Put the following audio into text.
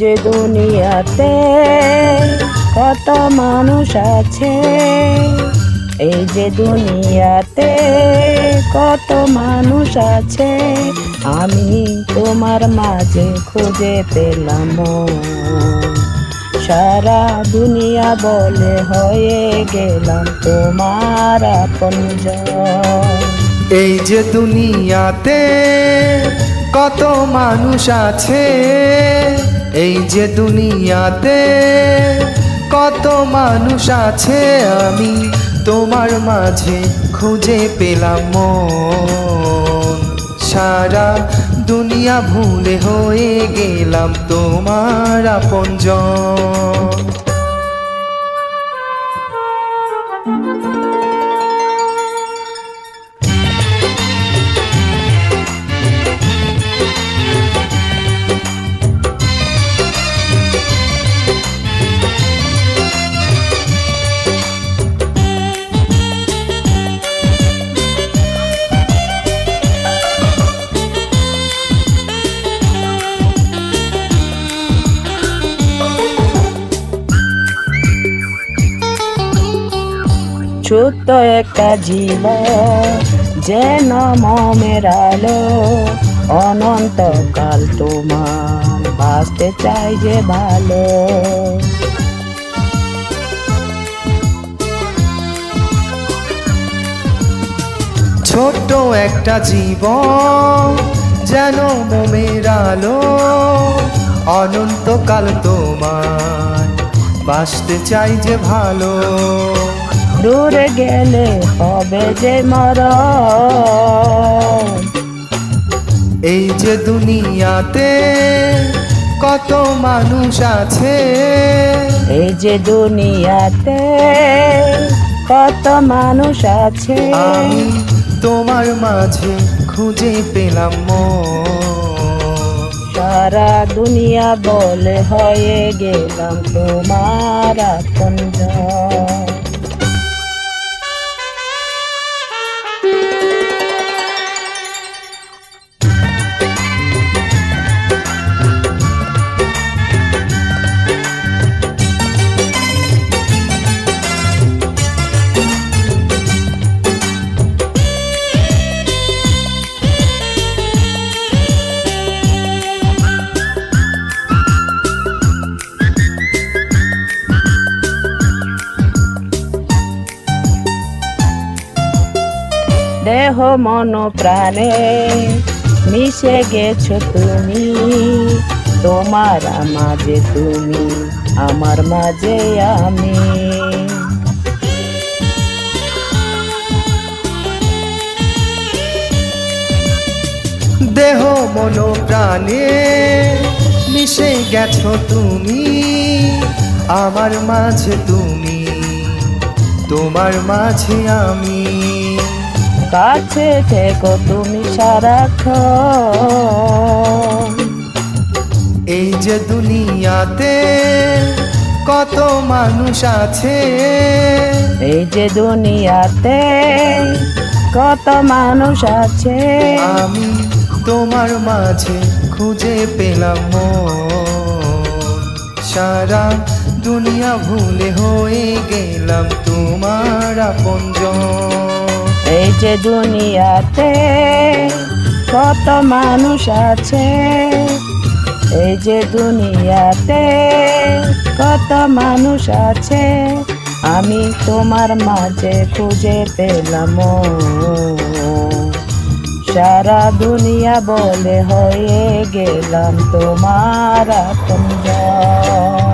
যে দুনিয়াতে কত মানুষ আছে, এই যে দুনিয়াতে কত মানুষ আছে, আমি তোমার মাঝে খুঁজে পেলাম মন। সারা দুনিয়া বলে হয়ে গেলাম তোমার আপনজন। এই যে দুনিয়াতে কত মানুষ আছে, এই যে দুনিয়াতে কত মানুষ আছে, আমি তোমার মাঝে খুঁজে পেলাম মন। সারা দুনিয়া ভুলে হয়ে গেলাম তোমার আপনজন। ছোট্ট একটা জীবন যেন মমের আলো, অনন্তকাল তোমার বাঁচতে চাই যে ভালো। ছোট্ট একটা জীবন যেন মোমের আলো, অনন্তকাল তোমার বাঁচতে চাই যে ভালো। দূরে গেলে হবে যে মরণ, এই যে দুনিয়াতে কত মানুষ আছে, এই যে দুনিয়াতে কত মানুষ আছে, আমি তোমার মাঝে খুঁজে পেলাম মন। সারা দুনিয়া বলে হয়ে গেলাম তোমার আপনজন। দেহ মন প্রাণে মিশে গেছো তুমি, তোমার মাঝে তুমি, আমার মাঝে আমি। দেহ মন প্রাণে মিশে গেছো তুমি, আমার মাঝে তুমি, তোমার মাঝে আমি। কাছে থেকো তুমি সারাক্ষণ, এই যে দুনিয়াতে কত মানুষ আছে, এই যে দুনিয়াতে কত মানুষ আছে, আমি তোমার মাঝে খুঁজে পেলাম মন। সারা দুনিয়া ভুলে হয়ে গেলাম তোমার আপনজন। এই যে দুনিয়াতে কত মানুষ আছে, এই যে দুনিয়াতে কত মানুষ আছে, আমি তোমার মাঝে খুঁজে পেলাম মন। সারা দুনিয়া বলে হয়ে গেলাম তোমার আপনজন।